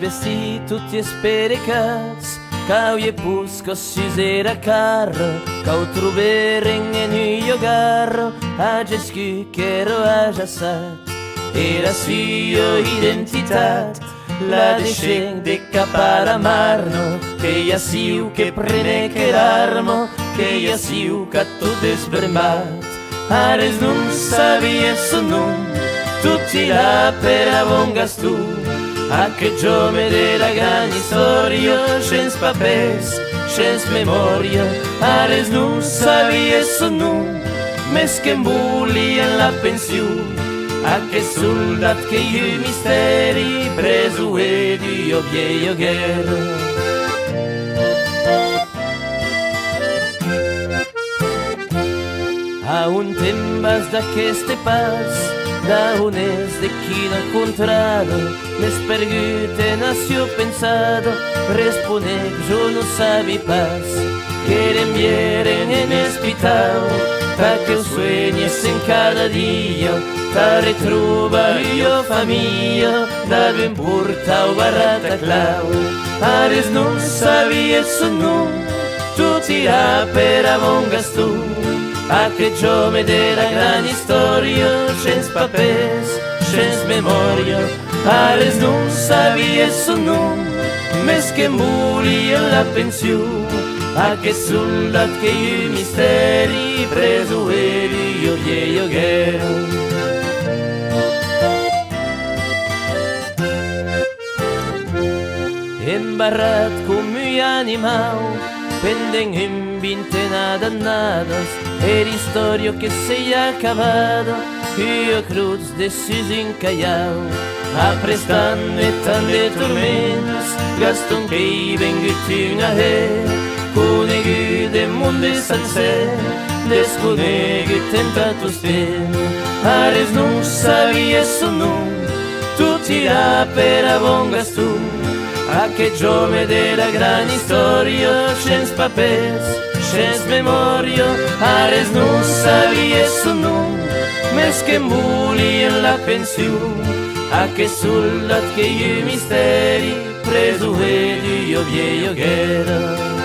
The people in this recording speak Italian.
vestiti tutti spericati, cau e pusco si sera carro, cau truberen e nuio garro, a gescu che ero a jassat, era sua identità, la descen de capara marno, che ja siu che prene che l'armo, che ja siu che tutto sbrembat, ares non sabi esso non, tutti là per avongas tu, a che giome della gran storia, senza papers, senza memoria, ares non sabi esso non, mes che mbulli en la pensione, a che soldat che io misteri preso e io vieio guerra. A un tembas da che ste pas, da unes de chi no contrado, les pergute nació pensado, responde yo no sabi pas, quieren vieren en hospital, ta que sueñes en cada día, ta retruba io famiglia, da ben porta o barata clau, ares non sabi eso non, tutti a per avongas tu, a che giome della gran storia, senza papers, senza memoria, ares non sabi eso non, mes che mbuli la pensione, a che soldat che io misteri preso e io vieio guerra. Embarrat come animal, penden en vintena nadas, el historio que se ha acabado, y yo cruz de sus encallao, aprestando tan de tormentos, gaston que vengutin a her, conegu de monde salser, desconegu tentatus ten, ares non sabi eso non, tutti a per avongas tu, a che giome della gran storia, senza papers, senza memoria, ares non sabi eso non, mes che mbuli en la pensione, a che soldat che io misteri preso e io vieio guerra.